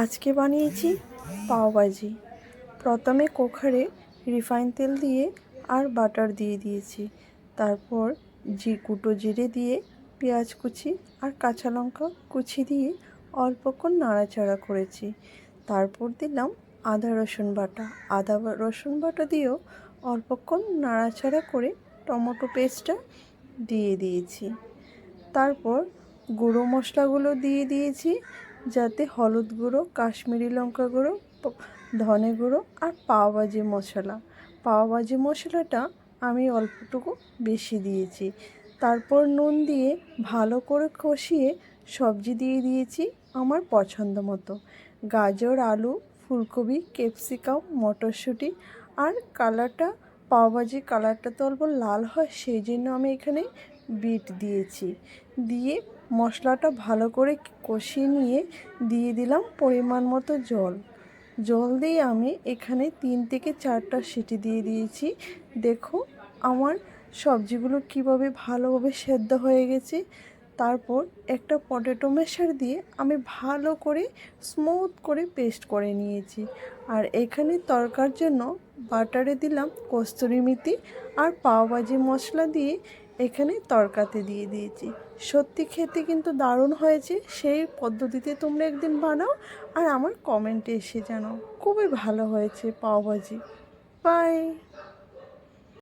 আজকে বানিয়েছি পাওভাজি। প্রথমে কুকারে রিফাইন তেল দিয়ে আর বাটার দিয়ে দিয়েছি। তারপর কুটো জিরে দিয়ে পেঁয়াজ কুচি আর কাঁচা লঙ্কা কুচি দিয়ে অল্পক্ষণ নাড়াচাড়া করেছি। তারপর দিলাম আদা রসুন বাটা দিয়েও অল্পক্ষণ নাড়াচাড়া করে টমেটো পেস্টটা দিয়ে দিয়েছি। তারপর গুঁড়ো মশলাগুলো দিয়ে দিয়েছি, যাতে হলুদ গুঁড়ো, কাশ্মীরি লঙ্কা গুঁড়ো, ধনে গুঁড়ো আর পাওভাজি মশলাটা আমি অল্পটুকু বেশি দিয়েছি। তারপর নুন দিয়ে ভালো করে কষিয়ে সবজি দিয়ে দিয়েছি আমার পছন্দ মতো। গাজর, আলু, ফুলকপি, ক্যাপসিকাম, মটরশুঁটি আর পাওভাজি কালারটা তো অল্প লাল হয়, সেই জন্য আমি এখানে বিট দিয়েছি। দিয়ে মশলাটা ভালো করে কষিয়ে নিয়ে দিয়ে দিলাম পরিমাণ মতো জল দিয়ে আমি এখানে 3 থেকে 4টা সিটি দিয়ে দিয়েছি। দেখো আমার সবজিগুলো কিভাবে ভালোভাবে সেদ্ধ হয়ে গেছে। তারপর একটা পটেটো ম্যাশার দিয়ে আমি ভালো করে স্মুথ করে পেস্ট করে নিয়েছি। আর এখানে তড়কার জন্য বাটারে দিলাম কস্তুরি মেথি আর পাওভাজি মশলা দিয়ে এখানে তড়কাতে দিয়ে দিয়েছি। সত্যি খেতে কিন্তু দারুণ হয়েছে। সেই পদ্ধতিতে তোমরা একদিন বানাও আর আমার কমেন্টে এসে জানাও। খুবই ভালো হয়েছে পাওভাজি। বাই।